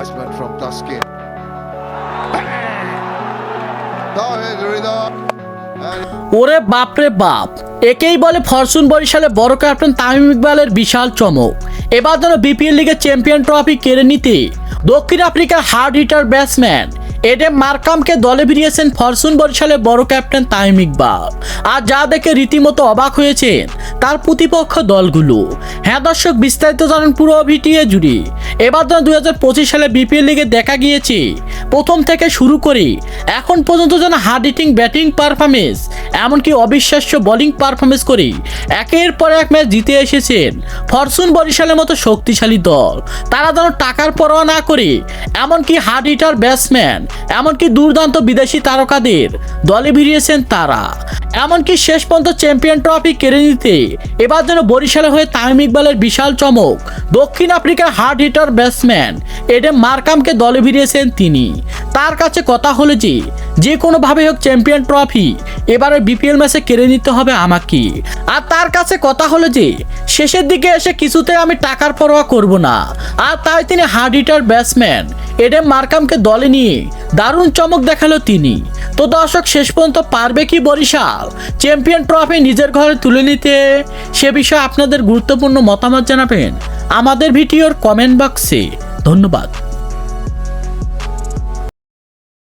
batsman from Taskin. Dawid Rida. ওরে বাপরে বাপ, একেই বলে ফরচুন বরিশালে বড় ক্যাপ্টেন তামিম ইকবালের বিশাল চমক। এবার যেন বিপিএল লিগের চ্যাম্পিয়ন ট্রফি কেড়ে নিতে দক্ষিণ আফ্রিকার হার্ড হিটার ব্যাটসম্যান এডেন মার্কামকে দলে ভিড়িয়েছেন ফরচুন বরিশালের বড় ক্যাপ্টেন তামিম ইকবাল। আর যা দেখে রীতিমতো অবাক হয়েছেন তার প্রতিপক্ষ দলগুলো। হ্যাঁ দর্শক, বিস্তারিত জানেন পুরো ভিডিও জুড়ে। এবার যেন 2025 সালে বিপিএল লিগে দেখা গিয়েছে প্রথম থেকে শুরু করে এখন পর্যন্ত যেন হার্ড হিটিং ব্যাটিং পারফরমেন্স এমনকি অবিশ্বাস্য বোলিং পারফরমেন্স করে একের পর এক ম্যাচ জিতে এসেছেন ফরচুন বরিশালের মতো শক্তিশালী দল। তারা যেন টাকার পরোয়া না করে এমনকি হার্ড হিটার ব্যাটসম্যান এমনকি দুর্দান্ত বিদেশি তারকাদের দলে ভিড়িয়েছেন তারা। এমনকি শেষ পর্যন্ত চ্যাম্পিয়ন ট্রফি কেড়ে নিতে এবার যেন বরিশালে হয়ে তামিম ইকবালের বিশাল চমক। দক্ষিণ আফ্রিকার হার্ড হিটার ব্যাটসম্যান এডেন মার্কামকে দলে ভিড়িয়েছেন তিনি। তার কাছে কথা হলো যে কোনোভাবে হোক চ্যাম্পিয়ন ট্রফি এবারে বিপিএল ম্যাচে কেড়ে নিতে হবে আমাকে। আর তার কাছে কথা হলো যে শেষের দিকে এসে কিছুতে আমি টাকার পরোয়া করব না। আর তাই তিনি হার্ড হিটার ব্যাটসম্যান এডেন মার্কামকে দলে নিয়ে দারুণ চমক দেখালো তিনি। তো দর্শক, শেষ পর্যন্ত পারবে কি বরিশাল চ্যাম্পিয়ন ট্রফি নিজের ঘরে তুলে নিতে? সে বিষয়ে আপনাদের গুরুত্বপূর্ণ মতামত জানাবেন আমাদের ভিডিওর কমেন্ট বক্সে। ধন্যবাদ।